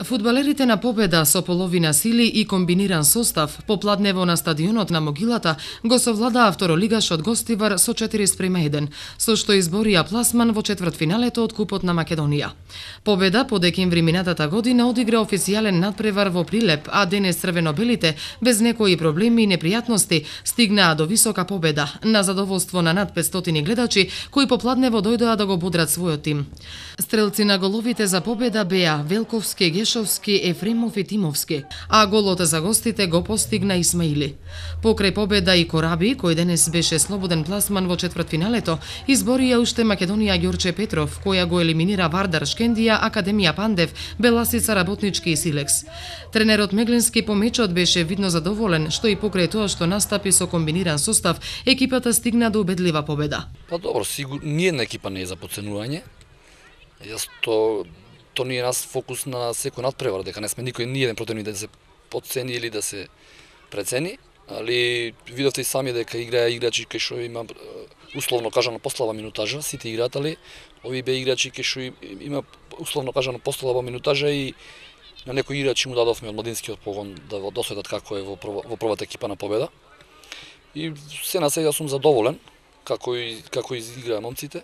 Фудбалерите на Победа со половина сили и комбиниран состав попладнево на стадионот на Могилата го совладаа второлигашот Гостивар со 4:1, со што изборија пласман во четвртфиналето од Купот на Македонија. Победа по декември минатата година одигра официјален надпревар во Прилеп, а денес црвено-белите, без некои проблеми и непријатности, стигнаа до висока победа, на задоволство на над 500 гледачи, кои попладнево дојдоа да го бодрат својот тим. Стрелци на головите за победа беа Велковски, Гешовски, Ефремов и Тимовски, а голот за гостите го постигна Исмаили. Покрај победа и Кораби, кој денес беше слободен пласман во четвртфиналето, изборија уште Македонија Ѓорче Петров, која го елиминира Вардар Шкендија, Академија Пандев, Беласица Работнички и Силекс. Тренерот Меглински по мечот беше видно задоволен, што и покрај тоа што настапи со комбиниран состав, екипата стигна до убедлива победа. Па добро, сигурно ниедна екипа не е за подценување. То не е нас фокус на секој надпревар, дека не сме никој ниеден противник да се подцени или да се прецени, али видовте и сами дека играа играчи кои што има условно кажано послаба минутажа, сите играат, али овие беа играчи кои што има условно кажано послаба минутажа и на некои играчи му дадовме од младинскиот погон да го досветат како е во првата екипа на Победа. И се на сега сум задоволен како изиграа момците.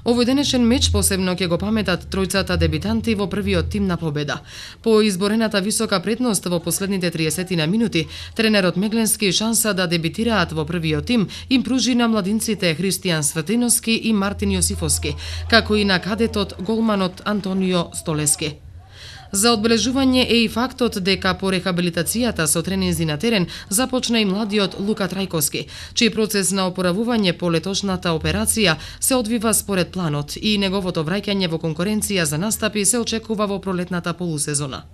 Овој денешен меч посебно ќе го паметат тројцата дебитанти во првиот тим на Победа. По изборената висока предност во последните 30 минути, тренерот Мегленски шанса да дебитираат во првиот тим им пружи на младинците Христијан Сватиновски и Мартин Јосифовски, како и на кадетот голманот Антонио Столески. За одбележување е и фактот дека по рехабилитацијата со тренинзи на терен започна и младиот Лука Трајковски, чиј процес на опоравување по летошната операција се одвива според планот и неговото враќање во конкуренција за настапи се очекува во пролетната полусезона.